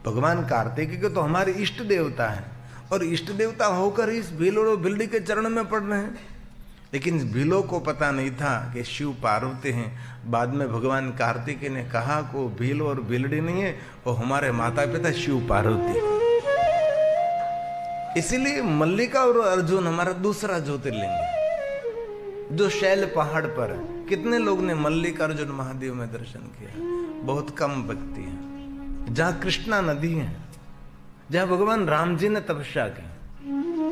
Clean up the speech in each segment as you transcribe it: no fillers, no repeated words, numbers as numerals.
भगवान कार्तिकेय तो हमारे इष्ट देवता हैं, और इष्ट देवता होकर इस भील और बिल्डी के चरण में पड़ रहे हैं। लेकिन इस भीलों को पता नहीं था कि शिव पार्वती हैं। बाद में भगवान कार्तिकेय ने कहा को भील और बिल्डी नहीं है, वो हमारे माता पिता शिव पार्वती। इसीलिए मल्लिका और अर्जुन हमारा दूसरा ज्योतिर्लिंग है जो शैल पहाड़ पर है। कितने लोग ने मल्लिका अर्जुन महादेव में दर्शन किया? बहुत कम व्यक्ति है। जहां कृष्णा नदी है, जहां भगवान राम जी ने तपस्या की,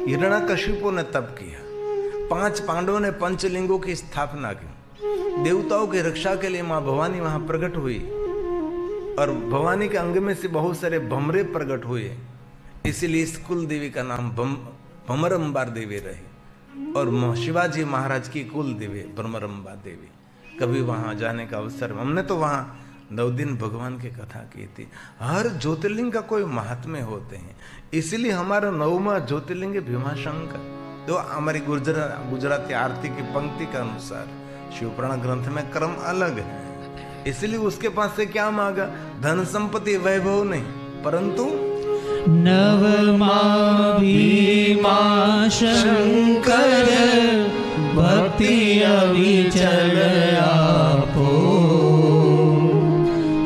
हिरण्यकशिपु ने तप किया, 5 पांडवों ने पंचलिंगों की स्थापना की, देवताओं की रक्षा के लिए मां भवानी वहां प्रकट हुई, और भवानी के अंग में से बहुत सारे भमरे प्रकट हुए। इसीलिए इस कुल देवी का नाम भमरंबार देवी रही, और शिवाजी महाराज की कुल देवी भ्रमरंबा देवी। कभी वहां जाने का अवसर, हमने तो वहां 9 दिन भगवान की कथा की थी। हर ज्योतिर्लिंग का कोई महात्म्य होते हैं, इसलिए हमारा 9वां ज्योतिर्लिंग भीमाशंकर। तो हमारी गुजराती आरती की पंक्ति के अनुसार शिवपुराण ग्रंथ में क्रम अलग है, इसलिए उसके पास से क्या मांगा? धन संपत्ति वैभव नहीं, परंतु नवमा भीमा शंकर भक्ति अविचल आपो,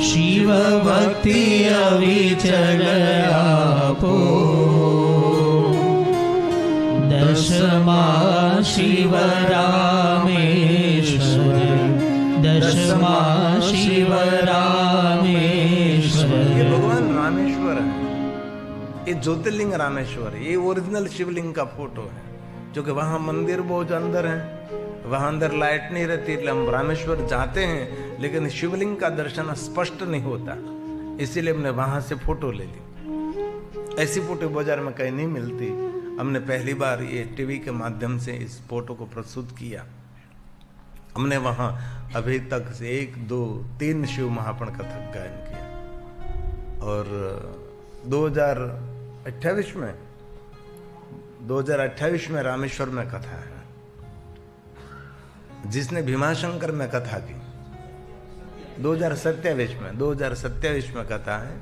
शिव भक्ति अविचल आपो, दशमा शिव रामेश्वर, दशमा शिव रामेश्वर। ये भगवान रामेश्वर है, ये ज्योतिर्लिंग रामेश्वर है। ये ओरिजिनल शिवलिंग का फोटो है, जो कि वहां मंदिर बहुत अंदर है, वहां अंदर लाइट नहीं रहती, इसलिए हम रामेश्वर जाते हैं लेकिन शिवलिंग का दर्शन स्पष्ट नहीं होता, इसीलिए हमने वहां से फोटो ले ली। ऐसी फोटो बाजार में कहीं नहीं मिलती। हमने पहली बार ये टीवी के माध्यम से इस फोटो को प्रस्तुत किया। हमने वहां अभी तक से 1, 2, 3 शिव महापण कथक गायन किया, और 2028 में रामेश्वर में कथा है। जिसने भीमाशंकर में कथा की 2027 में कथा है,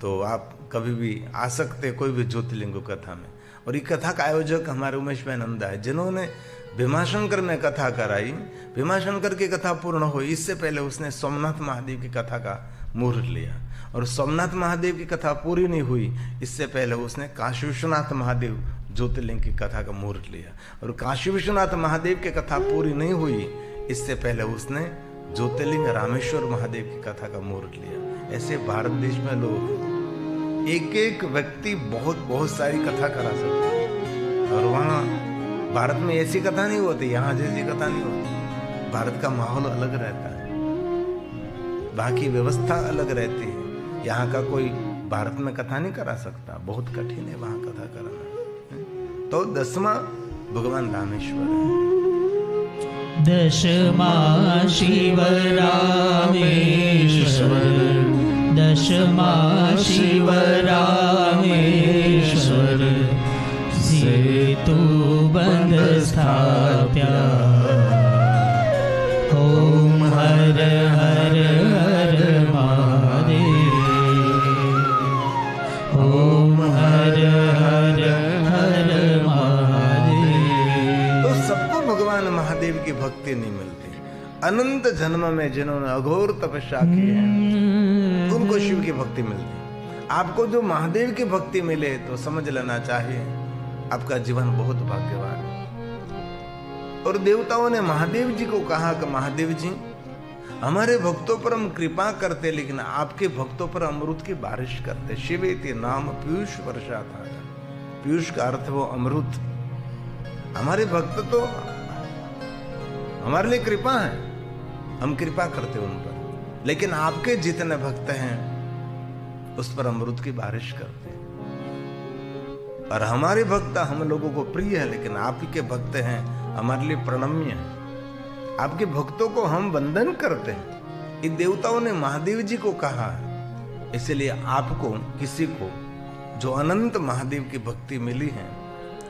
तो आप कभी भी आ सकते कोई भी ज्योतिर्लिंग कथा में। और ये कथा का आयोजक हमारे उमेश भाई नंदा है, जिन्होंने भीमाशंकर में कथा कराई। भीमाशंकर की कथा पूर्ण हुई, इससे पहले उसने सोमनाथ महादेव की कथा का मुहूर्त लिया, और सोमनाथ महादेव की कथा पूरी नहीं हुई, इससे पहले उसने काशी विश्वनाथ महादेव ज्योतिर्लिंग की कथा का मुहूर्त लिया, और काशी विश्वनाथ महादेव की कथा पूरी नहीं हुई, इससे पहले उसने ज्योतिर्लिंग रामेश्वर महादेव की कथा का मुहूर्त लिया। ऐसे भारत देश में लोग एक एक व्यक्ति बहुत सारी कथा करा सकते हैं, और वहाँ भारत में ऐसी कथा नहीं होती, यहाँ जैसी कथा नहीं होती। भारत का माहौल अलग रहता है, वहाँ की व्यवस्था अलग रहती है। यहाँ का कोई भारत में कथा नहीं करा सकता, बहुत कठिन है वहाँ कथा कराना। तो 10वां भगवान रामेश्वर है। दशमा शिव रामेश्वर, दशमा शिव रामेश्वर, सेतु बंध स्थाप्या, ओम हर हर हर महादेव, ओम हर हर हर महादेव। तो सबको भगवान महादेव की भक्ति नहीं मिलती। अनंत जन्म में जिन्होंने अघोर तपस्या की है उनको शिव की भक्ति मिलती। आपको जो महादेव की भक्ति मिले तो समझ लेना चाहिए आपका जीवन बहुत भाग्यवान है। और देवताओं ने महादेव जी को कहा कि महादेव जी, हमारे भक्तों पर हम कृपा करते, लेकिन आपके भक्तों पर अमृत की बारिश करते। शिवेति नाम पीयूष वर्षा था। पीयूष का अर्थ वो अमृत। हमारे भक्त तो हमारे लिए कृपा है, हम कृपा करते उन पर, लेकिन आपके जितने भक्त हैं उस पर अमृत की बारिश करते हैं। और हमारे भक्त हम लोगों को प्रिय है, लेकिन आपके भक्त हैं हमारे लिए प्रणम्य है। आपके भक्तों को हम वंदन करते हैं। इन देवताओं ने महादेव जी को कहा है, इसलिए आपको किसी को जो अनंत महादेव की भक्ति मिली है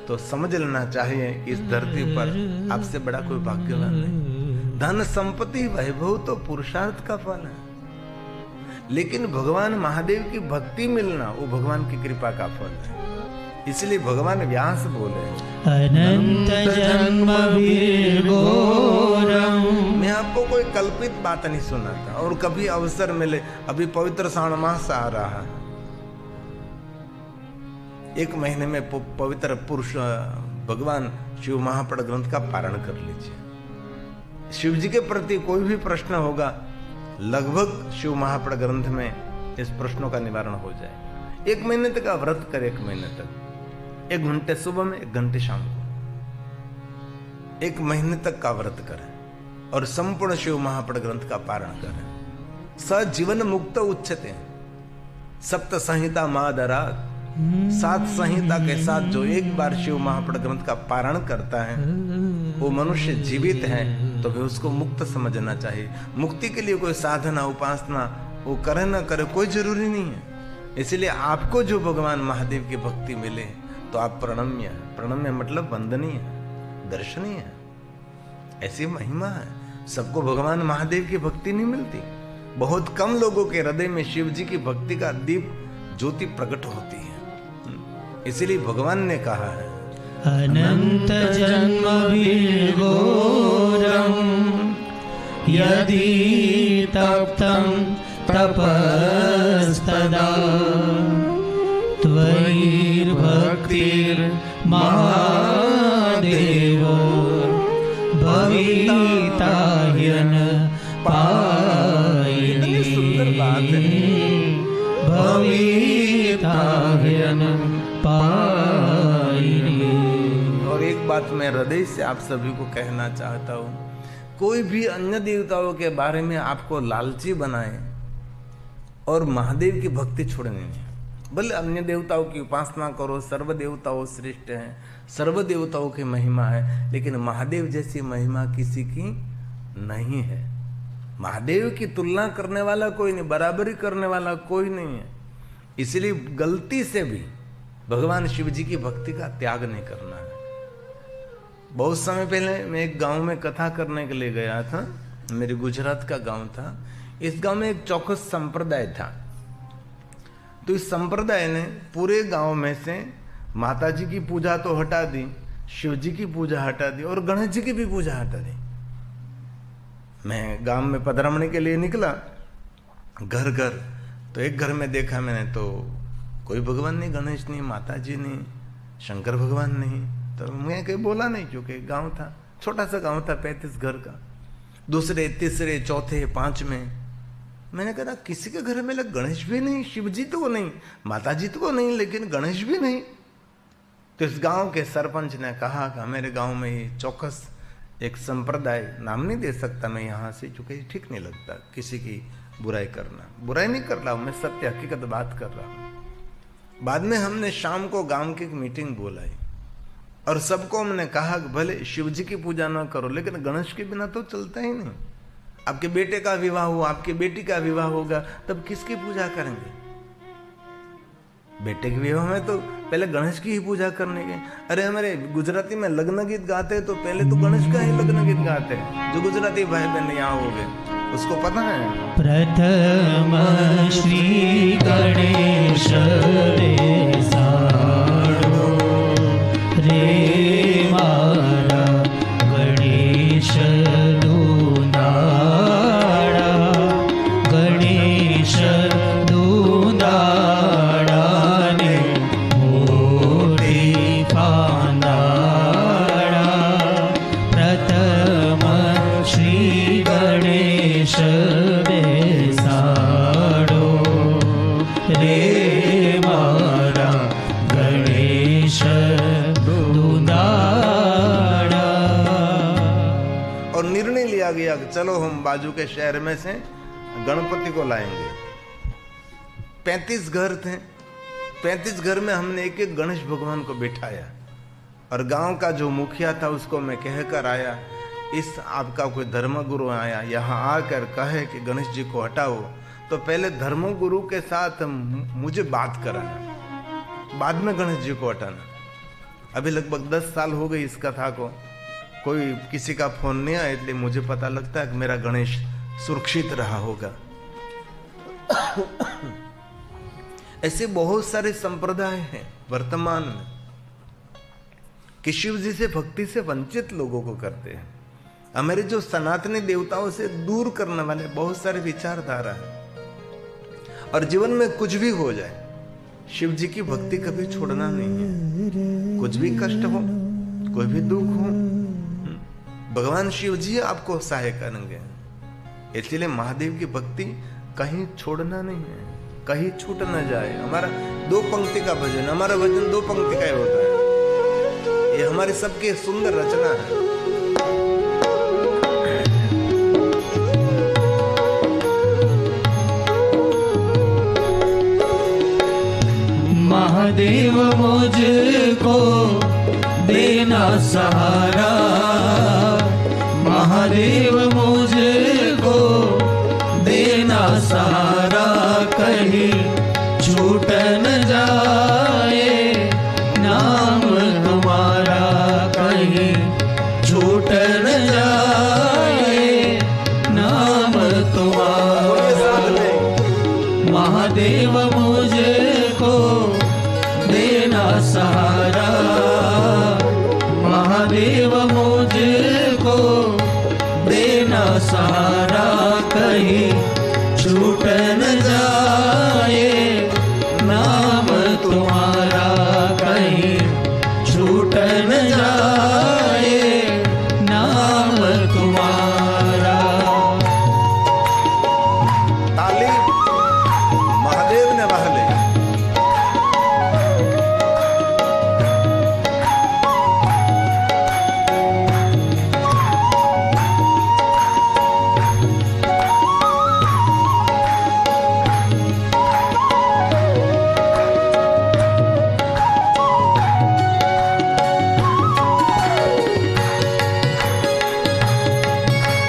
तो समझ लेना चाहिए इस धरती पर आपसे बड़ा कोई भाग्यवान नहीं। धन संपत्ति वैभव तो पुरुषार्थ का फल है, लेकिन भगवान महादेव की भक्ति मिलना वो भगवान की कृपा का फल है। इसलिए भगवान व्यास बोले अनंत जन्म घोरम। मैं आपको कोई कल्पित बात नहीं सुनाता। और कभी अवसर मिले, अभी पवित्र श्रावण मास आ रहा है, 1 महीने में पवित्र पुरुष भगवान शिव महापड़ ग्रंथ का पारण कर लीजिए। शिव जी के प्रति कोई भी प्रश्न होगा, लगभग शिव महापड़ ग्रंथ में इस प्रश्नों का निवारण हो जाए। 1 महीने तक का व्रत करें, 1 महीने तक 1 घंटे सुबह में, 1 घंटे शाम को, 1 महीने तक का व्रत करें और संपूर्ण शिव महापड़ ग्रंथ का पारण करें। सजीवन मुक्त उच्चते, सप्त संहिता मादरात, 7 संहिता के साथ जो एक बार शिव महापड़ ग्रंथ का पारण करता है वो मनुष्य जीवित है, तो भी उसको मुक्त समझना चाहिए। मुक्ति के लिए कोई साधना उपासना वो करे ना करे कोई जरूरी नहीं है। इसलिए आपको जो भगवान महादेव की भक्ति मिले तो आप प्रणम्य है। प्रणम्य मतलब वंदनीय है, दर्शनीय है, ऐसी महिमा है। सबको भगवान महादेव की भक्ति नहीं मिलती। बहुत कम लोगों के हृदय में शिव जी की भक्ति का दीप ज्योति प्रकट होती है। इसलिए भगवान ने कहा है अनंत जन्म घोरम यदि तप्तं तपस्तदा त्वयि भक्तिर् महादेव भविता ह्यन पायिनी। सुंदर बात है। भविता ह्यन पायिनी। और एक बात मैं हृदय से आप सभी को कहना चाहता हूँ, कोई भी अन्य देवताओं के बारे में आपको लालची बनाए और महादेव की भक्ति छोड़नी नहीं। भले अन्य देवताओं की उपासना करो, सर्व देवताओं श्रेष्ठ हैं, सर्व देवताओं की महिमा है, लेकिन महादेव जैसी महिमा किसी की नहीं है। महादेव की तुलना करने वाला कोई नहीं, बराबरी करने वाला कोई नहीं है। इसलिए गलती से भी भगवान शिव जी की भक्ति का त्याग नहीं करना है। बहुत समय पहले मैं एक गांव में कथा करने के लिए गया था, मेरे गुजरात का गांव था। इस गांव में एक चौकस संप्रदाय था। तो इस संप्रदाय ने पूरे गांव में से माता जी की पूजा तो हटा दी, शिव जी की पूजा हटा दी और गणेश जी की भी पूजा हटा दी। मैं गांव में पधरामणी के लिए निकला, घर घर, तो एक घर में देखा मैंने तो कोई भगवान नहीं, गणेश नहीं, माता जी नहीं, शंकर भगवान नहीं। तो मैं कहीं बोला नहीं, क्योंकि गांव था, छोटा सा गांव था, 35 घर का। दूसरे तीसरे चौथे पांचवें मैंने कहा किसी के घर में गणेश भी नहीं, शिव जी तो नहीं, माता जी तो नहीं, लेकिन गणेश भी नहीं। तो इस गांव के सरपंच ने कहा कि मेरे गांव में ये चौकस एक संप्रदाय, नाम नहीं दे सकता मैं यहाँ से, चूंकि ठीक नहीं लगता किसी की बुराई करना। बुराई नहीं कर रहा हूँ मैं, सत्य हकीकत बात कर रहा हूँ। बाद में हमने शाम को गांव की एक मीटिंग बुलाई और सबको हमने कहा कि भले शिव जी की पूजा ना करो, लेकिन गणेश के बिना तो चलता ही नहीं। आपके बेटे का विवाह हुआ, आपकी बेटी का विवाह होगा, तब किसकी पूजा करेंगे? बेटे के विवाह में तो पहले गणेश की ही पूजा करने के। अरे हमारे गुजराती में लग्न गीत गाते हैं तो पहले तो गणेश का ही लग्न गीत गाते हैं। जो गुजराती भाई बहन यहाँ हो गए उसको पता है। प्रथम श्री गणेश रे साड़ो रे मारा गणेश दूनाड़ा, गणेश दूनाड़ा ने मोटी फांदाड़ा। प्रथम श्री गणेश बेसाड़ो रे मारा गणेश दूनाड़ा। और निर्णय लिया गया कि चलो हम बाजू के शहर में से गणपति को लाएंगे। 35 घर थे, 35 घर में हमने एक एक गणेश भगवान को बिठाया और गांव का जो मुखिया था उसको मैं कहकर आया, इस आपका कोई धर्मगुरु आया यहाँ आकर कहे कि गणेश जी को हटाओ, तो पहले धर्मगुरु के साथ मुझे बात कराना, बाद में गणेश जी को हटाना। अभी लगभग 10 साल हो गई इस कथा को, कोई किसी का फोन नहीं आया, इसलिए मुझे पता लगता है कि मेरा गणेश सुरक्षित रहा होगा। ऐसे बहुत सारे संप्रदाय हैं वर्तमान में कि शिव जी से भक्ति से वंचित लोगों को करते हैं। हमारे जो सनातनी देवताओं से दूर करने वाले बहुत सारे विचारधारा है। और जीवन में कुछ भी हो जाए, शिव जी की भक्ति कभी छोड़ना नहीं है। कुछ भी कष्ट हो, कोई भी दुख हो, भगवान शिव जी आपको सहाय करेंगे। इसलिए महादेव की भक्ति कहीं छोड़ना नहीं है, कहीं छूट न जाए। हमारा 2 पंक्ति का भजन, हमारा भजन 2 पंक्ति का ही होता है। ये हमारी सबकी सुंदर रचना है। महादेव मुझको देना सहारा, महादेव मुझको देना सहारा, कहीं छूट न जाए नाम तुम्हारा, कहीं छूट न जाए नाम तुम्हारा। महादेव मुझको देना सहारा, महादेव मुझको देना सहारा, कहीं छूट न जाए नाम तुम्हारा, कहीं छूट न जाए नाम तुम्हारा। ताली महादेव ने बहले।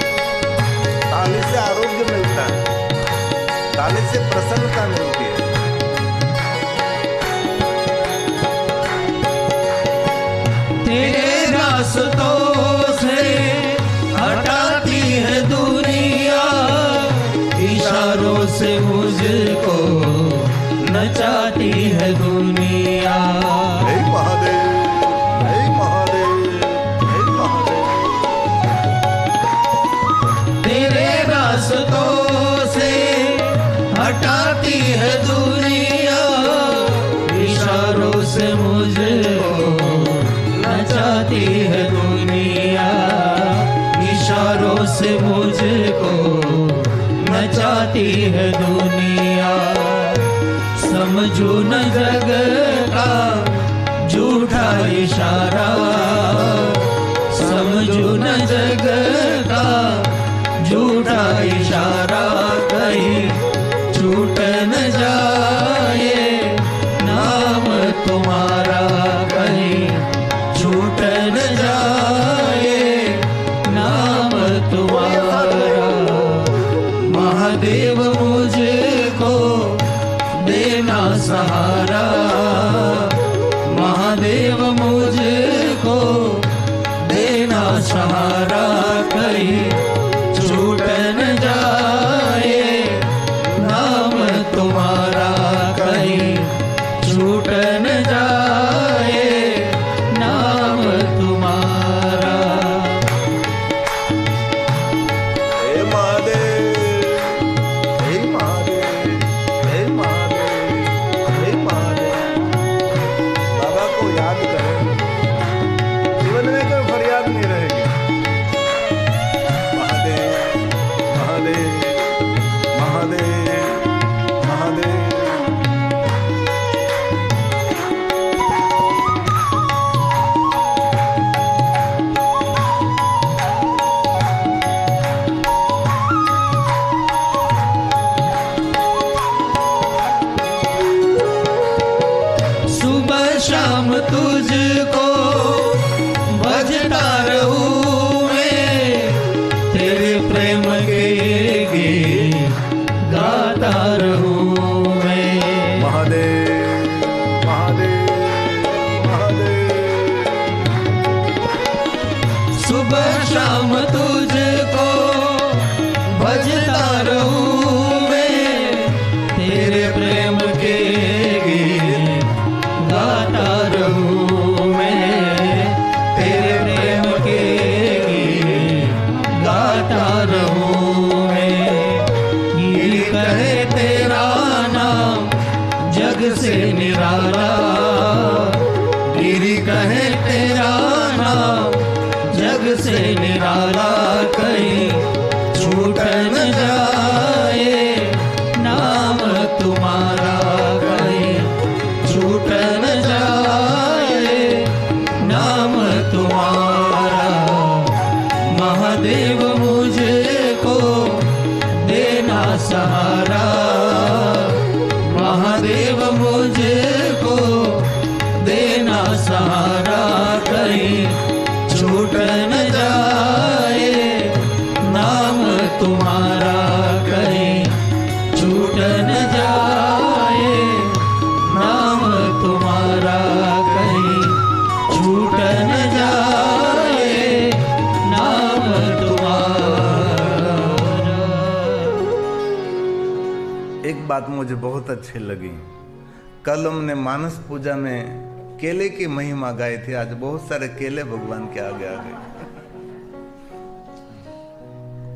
ताली से आरोग्य मिलता है, ताली से प्रसन्नता मिलती है। तेरे रास्तों से हटाती है दुनिया, इशारों से मुझको नचाती है दुनिया। हे महादेव, हे महादेव, हे महादेव। तेरे रास्तों से हटाती है दुनिया, इशारों से मुझको नचाती है दुनिया, इशारों से मुझको नचाती है दुनिया। समझो न जग का झूठा इशारा, समझो न जग का झूठा इशारा, कहीं छूट न जाए नाम तुम्हारा, कहीं छूट न जाए नाम तुम्हारा। महादेव मुझको देना सहारा, महादेव मुझको देना सहारा, कहीं छूट न जाए नाम तुम्हारा, कहीं छूट न जाए नाम तुम्हारा। हे महादेव, हे महादेव, हे महादेव, हे महादेव। बाबा को याद करें, जीवन में कोई फरियाद नहीं रहेगी। महादेव, महादेव, महादेव, महादेव। सुबह शाम तुझको भजता रहूं मैं, तेरे प्रेम के गीत गाता रहूं मैं। महादेव, महादेव, महादेव। सुबह शाम तुझको भजता रहूं मैं, महादेव मुझको देना सहारा, कहीं छूट न जाए नाम तुम्हारा, कहीं छूट न जाए नाम तुम्हारा, कहीं छूट न जाए नाम तुम्हारा। एक बात मुझे बहुत अच्छी लगी, कल हमने मानस पूजा में केले की महिमा गाई थी, आज बहुत सारे केले भगवान के आगे आ गए।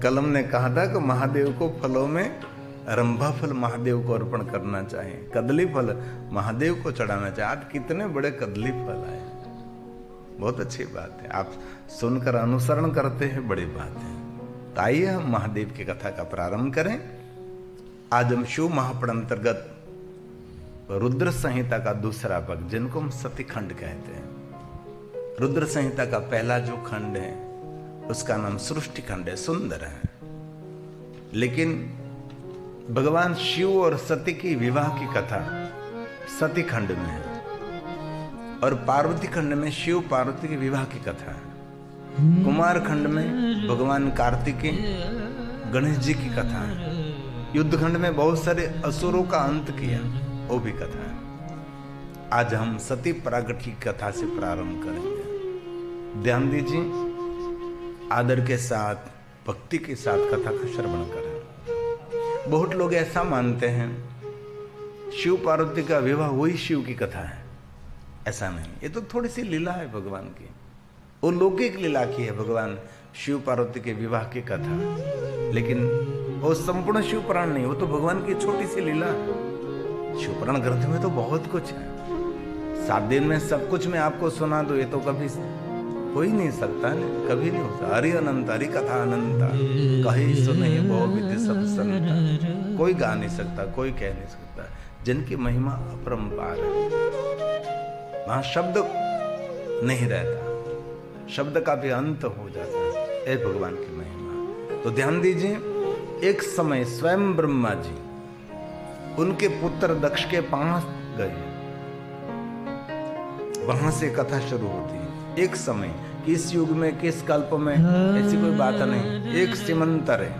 कल हमने कहा था कि महादेव को फलों में रंभा फल महादेव को अर्पण करना चाहिए, कदली फल महादेव को चढ़ाना चाहिए। आज कितने बड़े कदली फल आए, बहुत अच्छी बात है। आप सुनकर अनुसरण करते हैं, बड़ी बात है। तो आइए हम महादेव की कथा का प्रारंभ करें। आज हम शिव महापुराण अंतर्गत रुद्र संहिता का दूसरा भाग, जिनको हम सती खंड कहते हैं। रुद्र संहिता का पहला जो खंड है उसका नाम सृष्टि खंड है, सुंदर है। लेकिन भगवान शिव और सती की विवाह की कथा सती खंड में है, और पार्वती खंड में शिव पार्वती के विवाह की कथा है। कुमार खंड में भगवान कार्तिकेय गणेश जी की कथा है। युद्ध खंड में बहुत सारे असुरों का अंत किया, वो भी कथा है। आज हम सती प्रागट की कथा से प्रारंभ करेंगे। ध्यान दीजिए, आदर के साथ, भक्ति के साथ कथा का श्रवण करें। बहुत लोग ऐसा मानते हैं शिव पार्वती का विवाह वही शिव की कथा है, ऐसा नहीं। ये तो थोड़ी सी लीला है भगवान की, वो लौकिक लीला की है भगवान शिव पार्वती के विवाह की कथा, लेकिन वो संपूर्ण शिव पुराण नहीं, वो तो भगवान की छोटी सी लीला है। शिव पुराण ग्रंथ में तो बहुत कुछ है, 7 दिन में सब कुछ मैं आपको सुना दो, ये तो कभी हो ही नहीं सकता, नहीं कभी नहीं होता। हरि अनंत, हरि कथा अनंता, कहीं सुनहि बहु विधि सब संता। कोई गा नहीं सकता, कोई कह नहीं सकता, जिनकी महिमा अपरंपार है। वहां शब्द नहीं रहता, शब्द का भी अंत हो जाता है, भगवान की महिमा। तो ध्यान दीजिए, एक समय स्वयं ब्रह्मा जी उनके पुत्र दक्ष के पास गए, वहां से कथा शुरू होती है। एक समय, किस युग में, किस कल्प में, ऐसी कोई बात नहीं। एक सिमंतरे,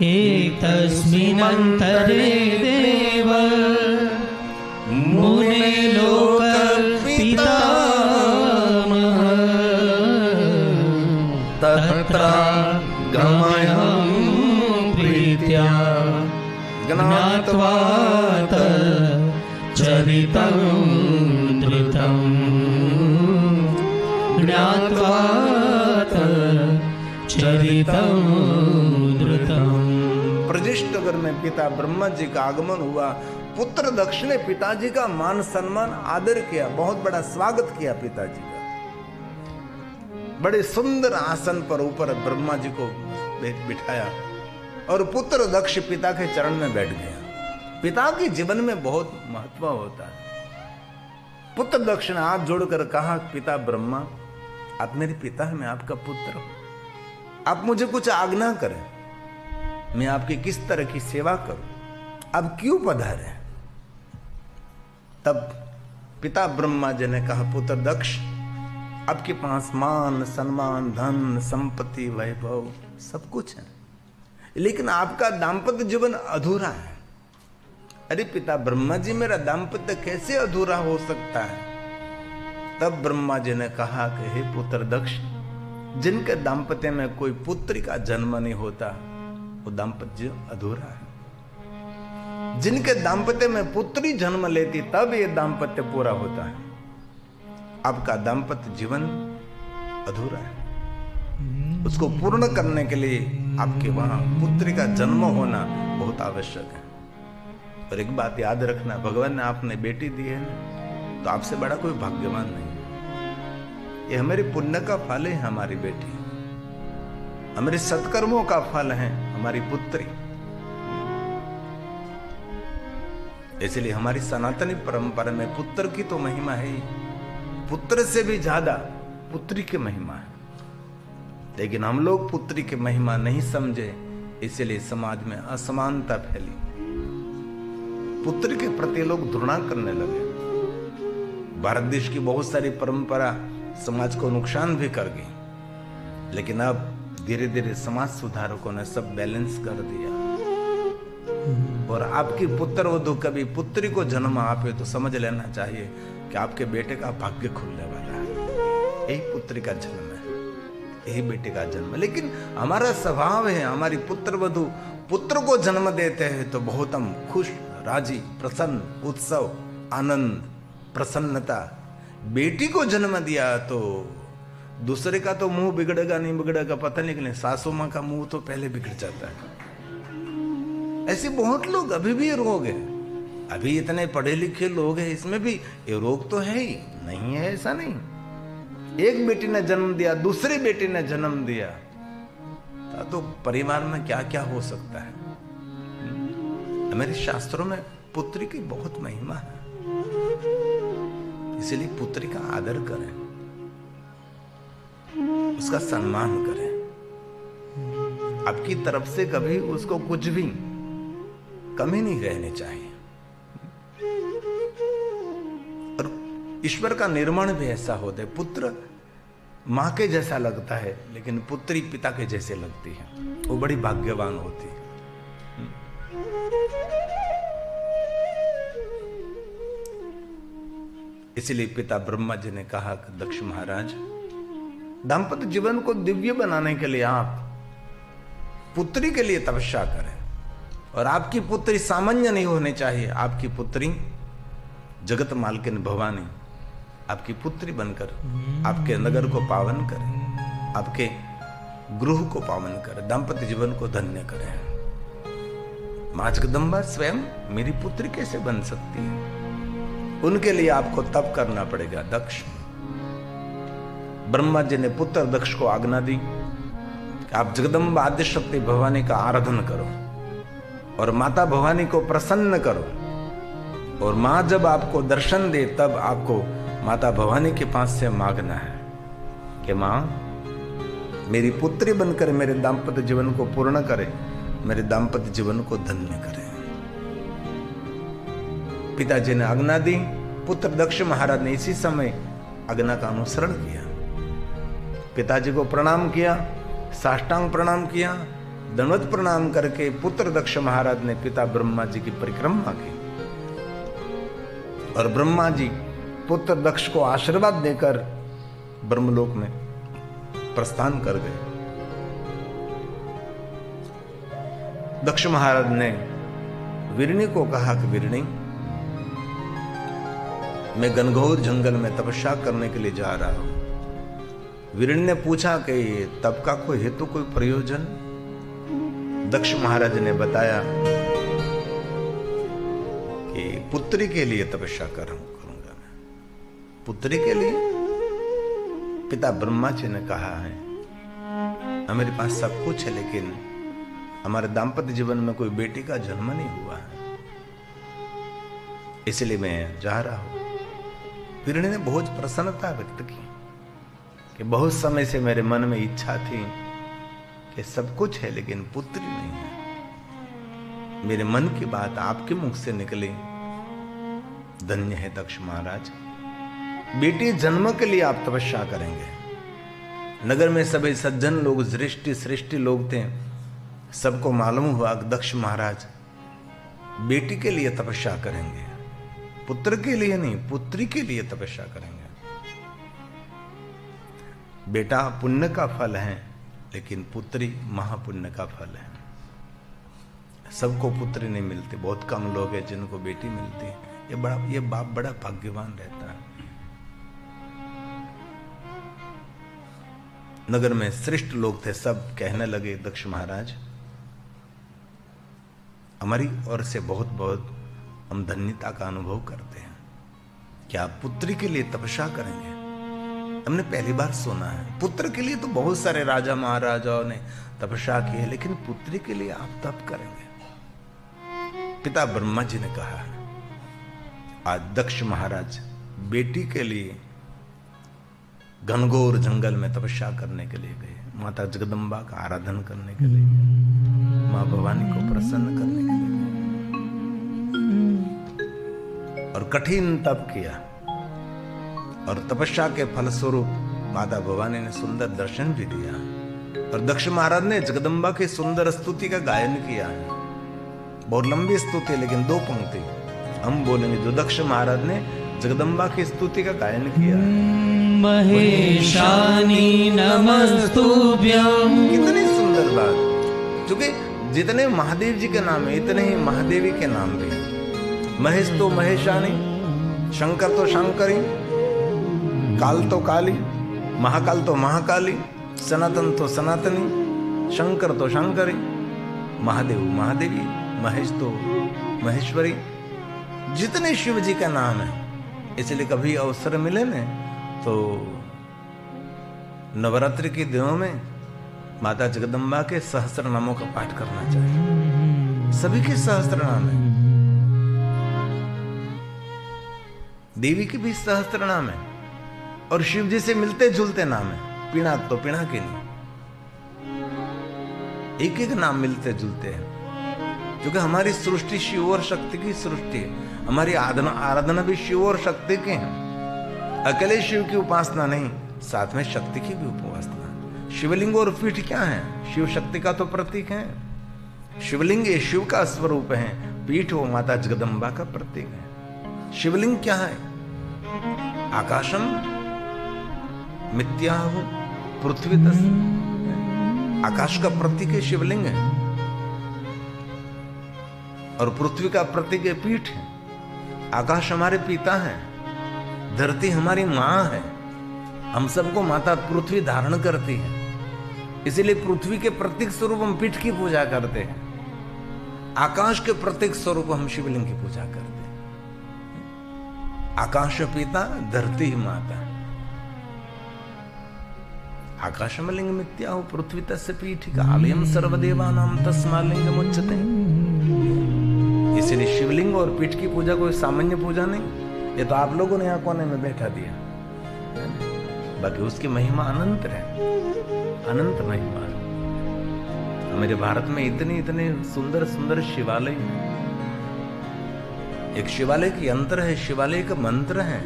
एक तस्मिनंतरे देव मुने लोक पितामह, तत्र गमयं प्रीत्या ज्ञात्वा चरितं धृतं, ज्ञात्वा चरितं धृतं। प्रजिष्ठ नगर में पिता ब्रह्मा जी का आगमन हुआ। पुत्र दक्ष ने पिताजी का मान सम्मान आदर किया, बहुत बड़ा स्वागत किया पिताजी का। बड़े सुंदर आसन पर ऊपर ब्रह्मा जी को बिठाया, और पुत्र दक्ष पिता के चरण में बैठ गया। पिता के जीवन में बहुत महत्व होता है। पुत्र दक्ष ने हाथ जोड़कर कहा, पिता ब्रह्मा, आप मेरे पिता हैं, मैं आपका पुत्र हूं, आप मुझे कुछ आज्ञा करें, मैं आपकी किस तरह की सेवा करूं, आप क्यों पधारे? तब पिता ब्रह्मा जी ने कहा, पुत्र दक्ष, आपके पास मान सम्मान धन संपत्ति वैभव सब कुछ है, लेकिन आपका दाम्पत्य जीवन अधूरा है। अरे पिता ब्रह्मा जी, मेरा दाम्पत्य कैसे अधूरा हो सकता है? तब ब्रह्मा जी ने कहा कि हे पुत्र दक्ष, जिनके दाम्पत्य में कोई पुत्री का जन्म नहीं होता, वो दाम्पत्य अधूरा है। जिनके दाम्पत्य में पुत्री जन्म लेती, तब ये दाम्पत्य पूरा होता है। आपका दाम्पत्य जीवन अधूरा है, उसको पूर्ण करने के लिए आपके वहां पुत्री का जन्म होना बहुत आवश्यक है। और एक बात याद रखना, भगवान ने आपने बेटी दी है ना, तो आपसे बड़ा कोई भाग्यवान नहीं है। ये हमारे पुण्य का फल है, हमारी बेटी, हमारे सत्कर्मों का फल है हमारी पुत्री। इसलिए हमारी सनातनी परंपरा में पुत्र की तो महिमा है ही, पुत्र से भी ज्यादा पुत्री की महिमा है। लेकिन हम लोग पुत्री की महिमा नहीं समझे, इसलिए समाज में असमानता फैली। पुत्र के प्रति लोग घृणा करने लगे। भारत देश की बहुत सारी परंपरा समाज को नुकसान भी कर गई, लेकिन अब धीरे धीरे समाज सुधारकों ने सब बैलेंस कर दिया। और आपकी पुत्र वधू कभी पुत्री को जन्म आपे तो समझ लेना चाहिए कि आपके बेटे का भाग्य खुलने वाला है। यही पुत्री का जन्म है, यही बेटे का जन्म है। लेकिन हमारा स्वभाव है, हमारी पुत्र वधू पुत्र को जन्म देते हैं तो बहुत हम खुश, राजी, प्रसन्न, उत्सव, आनंद, प्रसन्नता। बेटी को जन्म दिया तो दूसरे का तो मुंह बिगड़ेगा नहीं बिगड़ेगा पता नहीं, लेकिन सासू माँ का मुंह तो पहले बिगड़ जाता है। ऐसे बहुत लोग अभी भी ये रोग है। अभी इतने पढ़े लिखे लोग हैं, इसमें भी ये रोग तो है ही, नहीं है ऐसा नहीं। एक बेटी ने जन्म दिया, दूसरी बेटी ने जन्म दिया तो परिवार में क्या क्या हो सकता है। हमारे शास्त्रों में पुत्री की बहुत महिमा है, इसलिए पुत्री का आदर करें, उसका सम्मान करें। आपकी तरफ से कभी उसको कुछ भी कमी नहीं रहनी चाहिए। और ईश्वर का निर्माण भी ऐसा होता है, पुत्र मां के जैसा लगता है लेकिन पुत्री पिता के जैसे लगती है, वो बड़ी भाग्यवान होती है। इसलिए पिता ब्रह्मा जी ने कहा कि दक्ष महाराज, दाम्पत्य जीवन को दिव्य बनाने के लिए आप पुत्री के लिए तपस्या करें। और आपकी पुत्री सामान्य नहीं होनी चाहिए, आपकी पुत्री जगत मालकिन भवानी आपकी पुत्री बनकर आपके नगर को पावन करे, आपके गृह को पावन करे, दाम्पत्य जीवन को धन्य करे। मां जगदंबा स्वयं मेरी पुत्री कैसे बन सकती है? उनके लिए आपको तप करना पड़ेगा। दक्ष, ब्रह्मा जी ने पुत्र दक्ष को आज्ञा दी कि आप जगदंबा आद्य शक्ति भवानी का आराधन करो और माता भवानी को प्रसन्न करो। और मां जब आपको दर्शन दे तब आपको माता भवानी के पास से मांगना है कि मां मेरी पुत्री बनकर मेरे दाम्पत्य जीवन को पूर्ण करे, मेरे दाम्पत्य जीवन को धन्य करे। पिताजी ने आज्ञा दी, पुत्र दक्ष महाराज ने इसी समय आज्ञा का अनुसरण किया। पिताजी को प्रणाम किया, साष्टांग प्रणाम किया, दंडवत प्रणाम करके पुत्र दक्ष महाराज ने पिता ब्रह्मा जी की परिक्रमा की। और ब्रह्मा जी पुत्र दक्ष को आशीर्वाद देकर ब्रह्मलोक में प्रस्थान कर गए। दक्ष महाराज ने वीरणी को कहा कि वीरणी, मैं घनघोर जंगल में तपस्या करने के लिए जा रहा हूं। वीरणी ने पूछा कि तप का कोई हेतु, कोई प्रयोजन? दक्ष महाराज ने बताया कि पुत्री के लिए तपस्या करूंगा मैं। पुत्री के लिए? पिता ब्रह्मा जी ने कहा है, हमारे पास सब कुछ है लेकिन हमारे दाम्पत्य जीवन में कोई बेटी का जन्म नहीं हुआ है, इसलिए मैं जा रहा हूं। वीरणी ने बहुत प्रसन्नता व्यक्त की कि बहुत समय से मेरे मन में इच्छा थी कि सब कुछ है लेकिन पुत्री नहीं है। मेरे मन की बात आपके मुख से निकली, धन्य है दक्ष महाराज। बेटी जन्म के लिए आप तपस्या करेंगे। नगर में सभी सज्जन लोग, श्रेष्ठी लोग थे, सबको मालूम हुआ कि दक्ष महाराज बेटी के लिए तपस्या करेंगे, पुत्र के लिए नहीं, पुत्री के लिए तपस्या करेंगे। बेटा पुण्य का फल है लेकिन पुत्री महापुण्य का फल है। सबको पुत्री नहीं मिलती, बहुत कम लोग हैं जिनको बेटी मिलती है। ये बाप बड़ा भाग्यवान रहता है। नगर में श्रेष्ठ लोग थे, सब कहने लगे दक्ष महाराज, हमारी ओर से बहुत बहुत हम धन्यता का अनुभव करते हैं। क्या आप पुत्री के लिए तपस्या करेंगे? हमने पहली बार सुना है। पुत्र के लिए तो बहुत सारे राजा महाराजाओं ने तपस्या की है, लेकिन पुत्री के लिए आप तप करेंगे? पिता ब्रह्मा जी ने कहा है। आज दक्ष महाराज बेटी के लिए घनघोर जंगल में तपस्या करने के लिए गए, माता जगदम्बा का आराधन करने के लिए, मां भवानी को प्रसन्न करने के लिए। और कठिन तप किया, और तपस्या के फलस्वरूप माता भवानी ने सुंदर दर्शन भी दिया। और दक्ष महाराज ने जगदम्बा की सुंदर स्तुति का गायन किया है। बहुत लंबी स्तुति है, लेकिन 2 पंक्ति हम बोलेंगे। जो दक्ष महाराज ने जगदम्बा की स्तुति का गायन किया है। महेशानी नमस्तुभ्यं। कितनी सुंदर बात, क्योंकि जितने महादेव जी के नाम है इतने ही महादेवी के नाम भी है। महेश तो महेशानी, शंकर तो शंकरी, काल तो काली, महाकाल तो महाकाली, सनातन तो सनातनी, शंकर तो शंकरी, महादेव महादेवी, महेश तो महेश्वरी। जितने शिव जी का नाम है, इसलिए कभी अवसर मिले न तो नवरात्रि के दिनों में माता जगदम्बा के सहस्त्र नामों का पाठ करना चाहिए। सभी के सहस्त्र नाम है, देवी के भी सहस्त्र नाम है, और शिव जी से मिलते जुलते नाम है। पिनाक तो पिनाकिनी, एक एक नाम मिलते जुलते हैं, क्योंकि हमारी सृष्टि शिव और शक्ति की सृष्टि है। हमारी आराधना भी शिव और शक्ति के हैं। अकेले शिव की उपासना नहीं, साथ में शक्ति की भी उपासना। शिवलिंग और पीठ क्या है? शिव शक्ति का तो प्रतीक है। शिवलिंग ये शिव का स्वरूप है, पीठ वो माता जगदम्बा का प्रतीक है। शिवलिंग क्या है? आकाशम मिथ्याहु पृथ्वी तस्, आकाश का प्रतीक है शिवलिंग है, और पृथ्वी का प्रतीक है पीठ है। आकाश हमारे पिता है, धरती हमारी मां है, हम सबको माता पृथ्वी धारण करती है। इसीलिए पृथ्वी के प्रतीक स्वरूप हम पीठ की पूजा करते हैं, आकाश के प्रतीक स्वरूप हम शिवलिंग की पूजा करते हैं। आकाश पिता, धरती ही माता। आकाशमलिंग मिथ्याहु पृथ्वी तस्य पीठिका आलयम सर्वदेवानां तस्मालिंगम उच्यते। इसलिए शिवलिंग और पीठ की पूजा कोई सामान्य पूजा नहीं, ये तो आप लोगों ने यहाँ कोने में बैठा दिया, बाकी उसकी महिमा अनंत है, अनंत महिमा। हमारे भारत में इतने सुंदर सुंदर शिवालय हैं। एक शिवालय की यंत्र है, शिवालय का मंत्र है।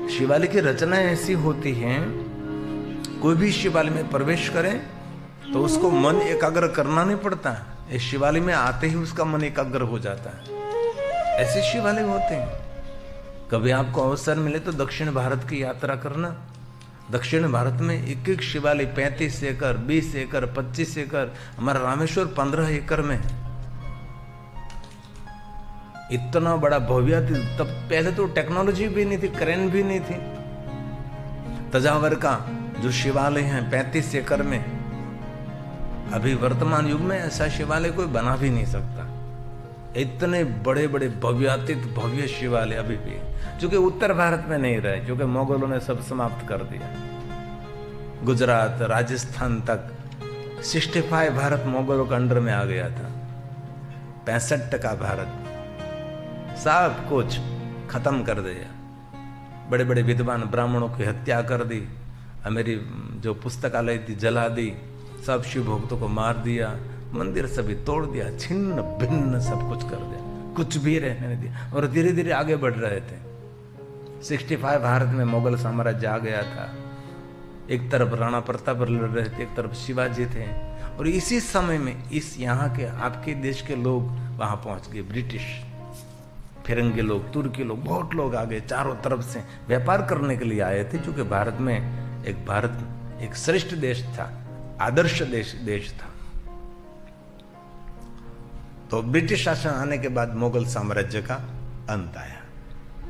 शिवालय की रचना ऐसी होती है, कोई भी शिवालय में प्रवेश करे तो उसको मन एकाग्र करना नहीं पड़ता, इस शिवालय में आते ही उसका मन एकाग्र हो जाता है। ऐसे शिवालय होते हैं। कभी आपको अवसर मिले तो दक्षिण भारत की यात्रा करना। दक्षिण भारत में एक एक शिवालय 35 एकड़, 20 एकड़, 25 एकड़, हमारा रामेश्वर 15 एकड़ में है। इतना बड़ा भव्य, तब पहले तो टेक्नोलॉजी भी नहीं थी, करेंट भी नहीं थी। तंजावर का जो शिवालय है 35 एकड़ में, अभी वर्तमान युग में ऐसा शिवालय कोई बना भी नहीं सकता। इतने बड़े बड़े भव्यातीत भव्य शिवालय अभी भी, क्योंकि उत्तर भारत में नहीं रहे, क्योंकि मुगलों ने सब समाप्त कर दिया। गुजरात, राजस्थान तक 65 भारत मुगलों के अंडर में आ गया था। 65% भारत सब कुछ खत्म कर दिया। बड़े बड़े विद्वान ब्राह्मणों की हत्या कर दी, मेरी जो पुस्तकालय थी जला दी, सब शिव भक्तों को मार दिया, मंदिर सभी तोड़ दिया, छिन्न भिन्न सब कुछ कर दिया, कुछ भी रहने नहीं दिया। और धीरे धीरे आगे बढ़ रहे थे। 65 भारत में मुगल साम्राज्य आ गया था। एक तरफ राणा प्रताप लड़ रहे थे, एक तरफ शिवाजी थे, और इसी समय में इस यहाँ के आपके देश के लोग वहां पहुंच गए। ब्रिटिश, फिरंगी लोग, तुर्की लोग, बहुत लोग आ गए, चारों तरफ से व्यापार करने के लिए आए थे। क्योंकि भारत में एक श्रेष्ठ देश था, आदर्श देश था। तो ब्रिटिश शासन आने के बाद मुगल साम्राज्य का अंत आया।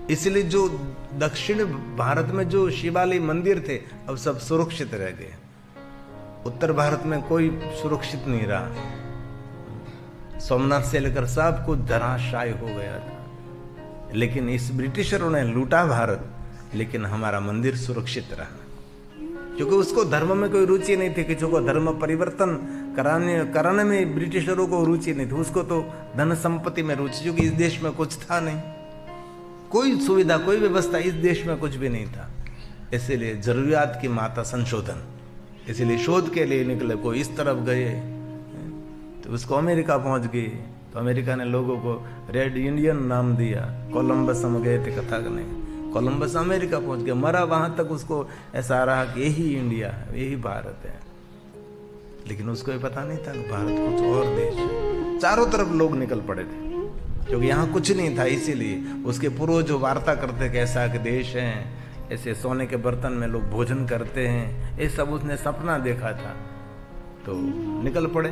इसलिए जो दक्षिण भारत में जो शिवालय मंदिर थे अब सब सुरक्षित रह गए। उत्तर भारत में कोई सुरक्षित नहीं रहा। सोमनाथ से लेकर सब कुछ धराशायी हो गया था। लेकिन इस ब्रिटिशरों ने लूटा भारत, लेकिन हमारा मंदिर सुरक्षित रहा, क्योंकि उसको धर्म में कोई रुचि नहीं थी। किसी को धर्म परिवर्तन कराने में ब्रिटिशरों को रुचि नहीं थी, उसको तो धन संपत्ति में रुचि, क्योंकि इस देश में कुछ था नहीं, कोई सुविधा, कोई व्यवस्था इस देश में कुछ भी नहीं था। इसीलिए जरूरियात की माता संशोधन, इसलिए शोध के लिए निकले। कोई इस तरफ गए तो उसको अमेरिका पहुंच गए, तो अमेरिका ने लोगों को रेड इंडियन नाम दिया। कोलंबस हम गए थे कथा करने, कोलंबस अमेरिका पहुंच गया, मरा वहां तक उसको ऐसा रहा कि यही इंडिया है, यही भारत है। लेकिन उसको ये पता नहीं था कि भारत कुछ और देश है। चारों तरफ लोग निकल पड़े थे क्योंकि यहाँ कुछ नहीं था, इसीलिए उसके पूर्वज जो वार्ता करते कैसा कि देश है, ऐसे सोने के बर्तन में लोग भोजन करते हैं, ये सब उसने सपना देखा था तो निकल पड़े।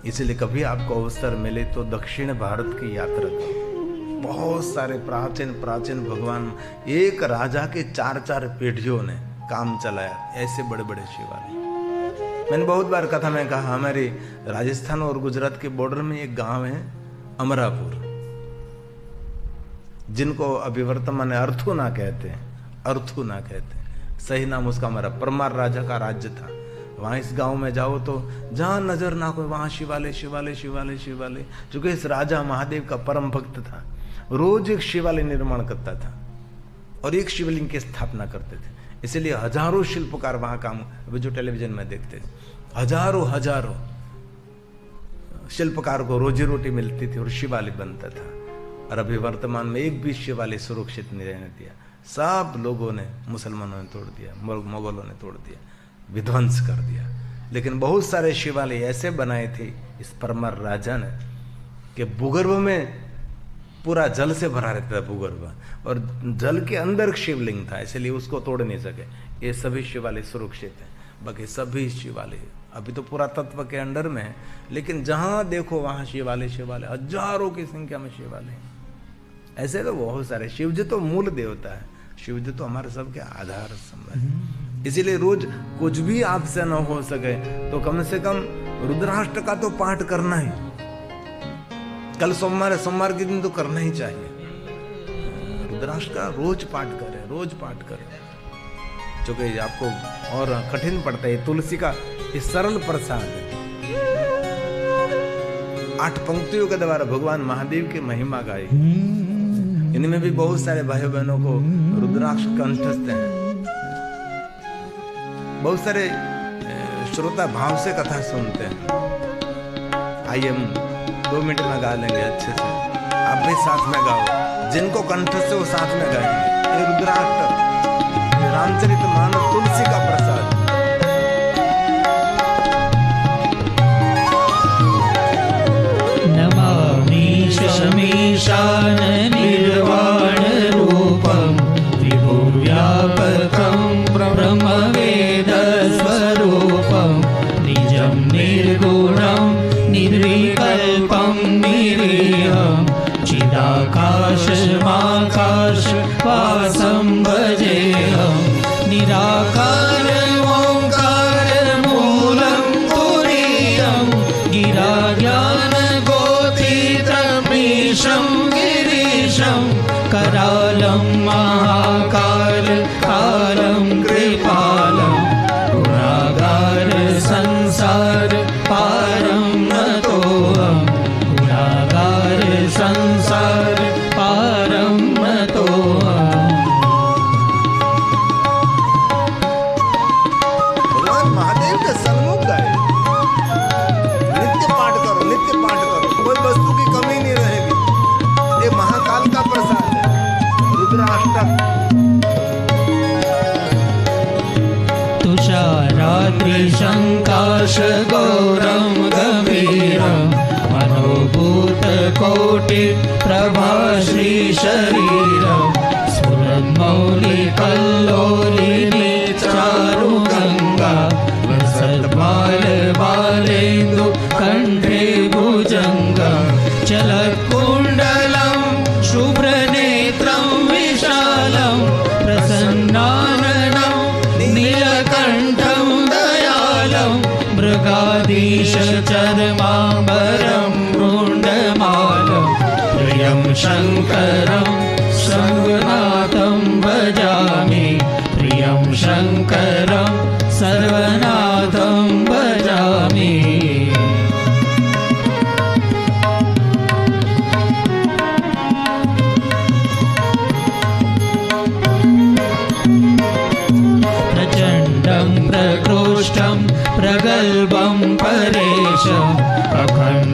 इसलिए कभी आपको अवसर मिले तो दक्षिण भारत की यात्रा करो। बहुत सारे प्राचीन प्राचीन भगवान, एक राजा के 4-4 पीढ़ियों ने काम चलाया ऐसे बड़े बड़े शिवालय। मैंने बहुत बार कथा में कहा, हमारे राजस्थान और गुजरात के बॉर्डर में एक गांव है अमरापुर, जिनको अभी वर्तमान में अर्थुना कहते हैं, अर्थुना कहते हैं, सही नाम उसका हमारा परमार राजा का राज्य था। वहां इस गांव में जाओ तो जहां नजर ना कोई वहां शिवालय शिवालय शिवालय शिवालय। चूंकि इस राजा महादेव का परम भक्त था, रोज एक शिवालय निर्माण करता था और एक शिवलिंग की स्थापना करते थे। इसलिए हजारों शिल्पकार वहां काम, अभी जो टेलीविजन में देखते थे, हजारों शिल्पकार को रोजी रोटी मिलती थी और शिवालय बनता था। और अभी वर्तमान में एक भी शिवालय सुरक्षित नहीं रहने दिया, सब लोगों ने, मुसलमानों ने तोड़ दिया, मुगलों ने तोड़ दिया, विध्वंस कर दिया। लेकिन बहुत सारे शिवालय ऐसे बनाए थे इस परमार राजा ने कि भूगर्भ में पूरा जल से भरा रहता था भूगर्भ, और जल के अंदर शिवलिंग था, इसलिए उसको तोड़ नहीं सके। ये सभी शिवालय सुरक्षित हैं। बाकी सभी शिवालय अभी तो पुरातत्व के अंडर में है, लेकिन जहां देखो वहां शिवालय शिवालय, हजारों की संख्या में शिवालय। ऐसे तो बहुत सारे। शिव जी तो मूल देवता है, शिव जी तो हमारे सबके आधार स्तंभ। इसीलिए रोज कुछ भी आपसे न हो सके तो कम से कम रुद्राष्टक का तो पाठ करना ही, कल सोमवार है, सोमवार के दिन तो करना ही चाहिए। रुद्राष्टक का रोज पाठ करें, रोज पाठ करें, जो कि आपको और कठिन पड़ता है। तुलसी का ये सरल प्रसाद है। 8 पंक्तियों के द्वारा भगवान महादेव की महिमा गाई। इनमें भी बहुत सारे भाई बहनों को रुद्राक्ष कंठस्थ हैं। बहुत सारे श्रोता भाव से कथा सुनते हैं। आइए हम 2 मिनट में गा लेंगे अच्छे से, आप भी साथ में गाओ। जिनको कंठस्थ वो साथ में गाएंगे। ये रुद्राष्टक, रामचरितमानस, तुलसी का प्रसाद। नमामि शमीशान निर्वाण रूपं विभुव्यापकं ब्रह्मवेद स्वरूपं निजं निर्गुणं निर्विकल्पं निरीहं चिदाकाशमाकाश वासं भजेऽहं निराकार ओंकार मूलं तुरीयं गिराज्ञान गोतीत्रमीशं गिरीशं करालं महाकाल कालं कृपालं गुणागार संसार पारं नतोऽहं गुणागार संसार पारं नतोऽहं। भगवान महादेव के सन्मुख गाए, नित्य पाठ करो, नित्य पाठ करो, कोई वस्तु की कमी नहीं रहेगी। ये महाकाल का प्रसाद है, रुद्राष्टक। तुषाराद्रि शंकाश गौरम गंभीरम मनोभूत कोटि प्रभा श्री शरीरम स्फुरन्मौलि कल्लोलिनी चारु गंगा वसत्पाल बालेन्दु कंठे भुजंगम चलत्कुण्डलं शुभ्रनेत्रं विशालं प्रसन्नाननं नीलकण्ठं दयालं मृगाधीश चर्माम्बरं रुण्डमालं प्रियं शङ्करं सर्वनाथं भजामि प्रियं शङ्करं सर्वनाथं भजामि। प्रचण्डं प्रकृष्टं प्रगल्भं परेशम् अखण्ड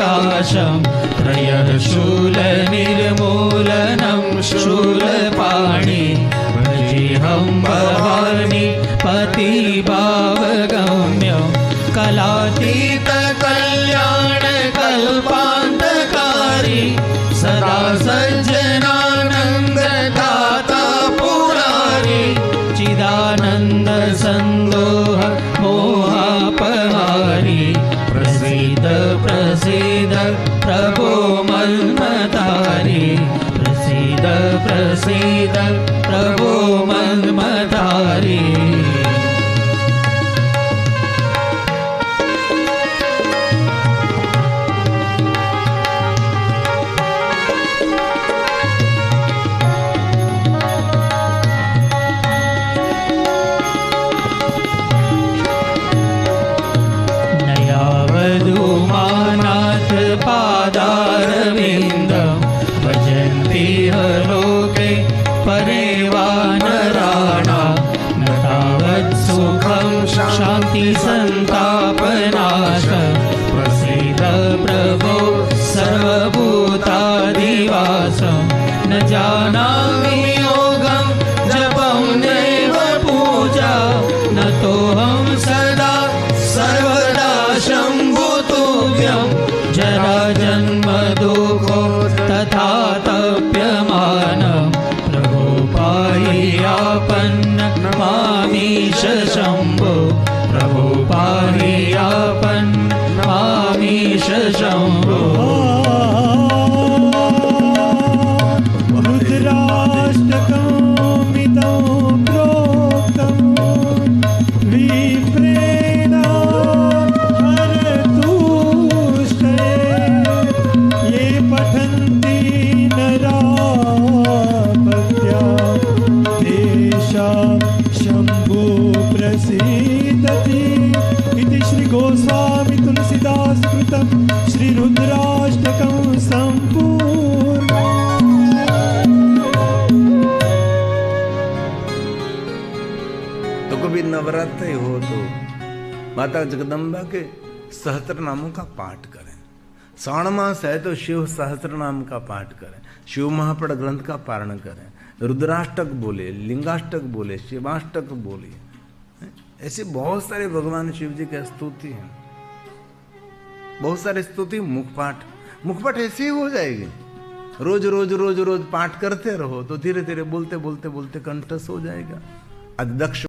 प्रकाशं त्रयशूलनिर्मूलनं शूलपाणि भजेऽहं भवानी पतिभावगम्यं कलातीतकल्याणकल्पान्तकारी सदा सज्जनानन्ददाता पुरारी चिदानन्द सन्दोह मोहापहारी प्रसीद प्रसीद प्रभो मन्मथारी प्रसीद प्रसीद प्रभो मन्मथारी पादारविन्दं भजन्ति लोके परेवानराणां न तावत् सुखं शान्ति सन्तापनाश प्रसीद प्रभो सर्वभूतादिवासं न जानामि योगं जपं नैव पूजा न तोऽहं सदा सर्वदा शम्भुतुभ्यं जरा जन्म दुःखो तथा तप्यमानं प्रभो पाहियापन्न मामीश शम्भो प्रभो पाहियापन्न मामीश शम्भो रुद्राष्टकमितं प्रोक्तं विप्रेण ये पठन्ति नरा भक्त्या तेषां शम्भो प्रसीदति इति श्री गोस्वामी तुलसीदास कृतं श्री रुद्राष्टकं सम्पूर्णम्। तो कभी नवरात्र हो तो माता जगदम्बा के सहस्त्र नामों का पाठ करें। श्रावण मास है तो शिव सहस्त्र नाम का पाठ करें, शिव महापड़ ग्रंथ का पारण करें, रुद्राष्टक बोले, लिंगाष्टक बोले, शिवाष्टक बोले। ऐसे बहुत सारे भगवान शिव जी के स्तुति हैं, बहुत सारे स्तुति। मुखपाठ ऐसे ही हो जाएगी। रोज रोज रोज रोज पाठ करते रहो तो धीरे धीरे बोलते बोलते बोलते कंठस्थ हो जाएगा। आज दक्ष